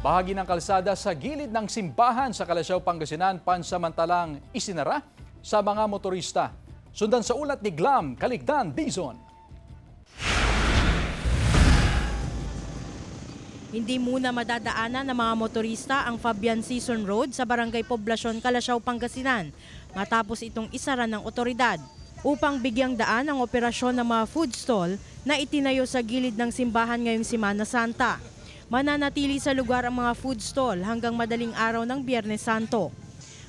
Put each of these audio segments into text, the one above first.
Bahagi ng kalsada sa gilid ng simbahan sa Calasiao, Pangasinan pansamantalang isinara sa mga motorista. Sundan sa ulat ni Glam Caligdan Dizon. Hindi muna madadaanan ng mga motorista ang Fabian Season Road sa Barangay Poblasyon, Calasiao, Pangasinan matapos itong isara ng otoridad upang bigyang daan ang operasyon ng mga food stall na itinayo sa gilid ng simbahan ngayong Semana Santa. Mananatili sa lugar ang mga food stall hanggang madaling araw ng Biyernes Santo.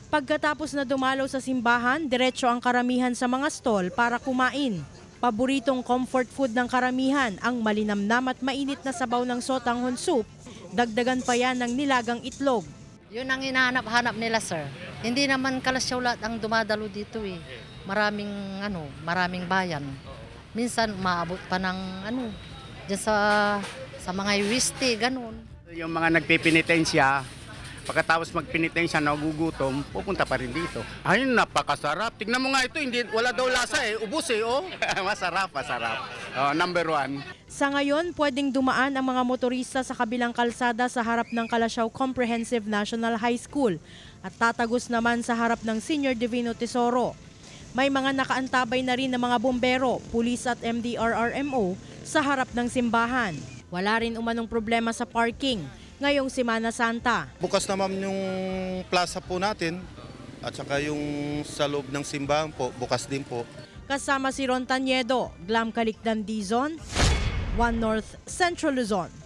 Pagkatapos na dumalaw sa simbahan, diretso ang karamihan sa mga stall para kumain. Paboritong comfort food ng karamihan ang malinamnam at mainit na sabaw ng sotanghon soup. Dagdagan pa yan ng nilagang itlog. Yun ang hinahanap-hanap nila, sir. Hindi naman Calasiao lahat ang dumadalo dito eh. Maraming bayan. Minsan maabot pa ng diyan sa mga UST, ganun. Yung mga nagpipinitensya, pagkatapos magpinitensya, nagugutom, pupunta pa rin dito. Ayun, napakasarap. Tignan mo nga ito, wala daw lasa eh. Ubus eh, oh. Masarap. Oh, number 1. Sa ngayon, pwedeng dumaan ang mga motorista sa kabilang kalsada sa harap ng Calasiao Comprehensive National High School at tatagos naman sa harap ng Senior Divino Tesoro. May mga nakaantabay na rin ng mga bombero, pulis at MDRRMO sa harap ng simbahan. Wala rin umanong problema sa parking ngayong Semana Santa. Bukas naman yung plaza po natin at saka yung sa loob ng simbahan po, bukas din po. Kasama si Ron Taniedo, Glam Caligdan Dizon, One North Central Luzon.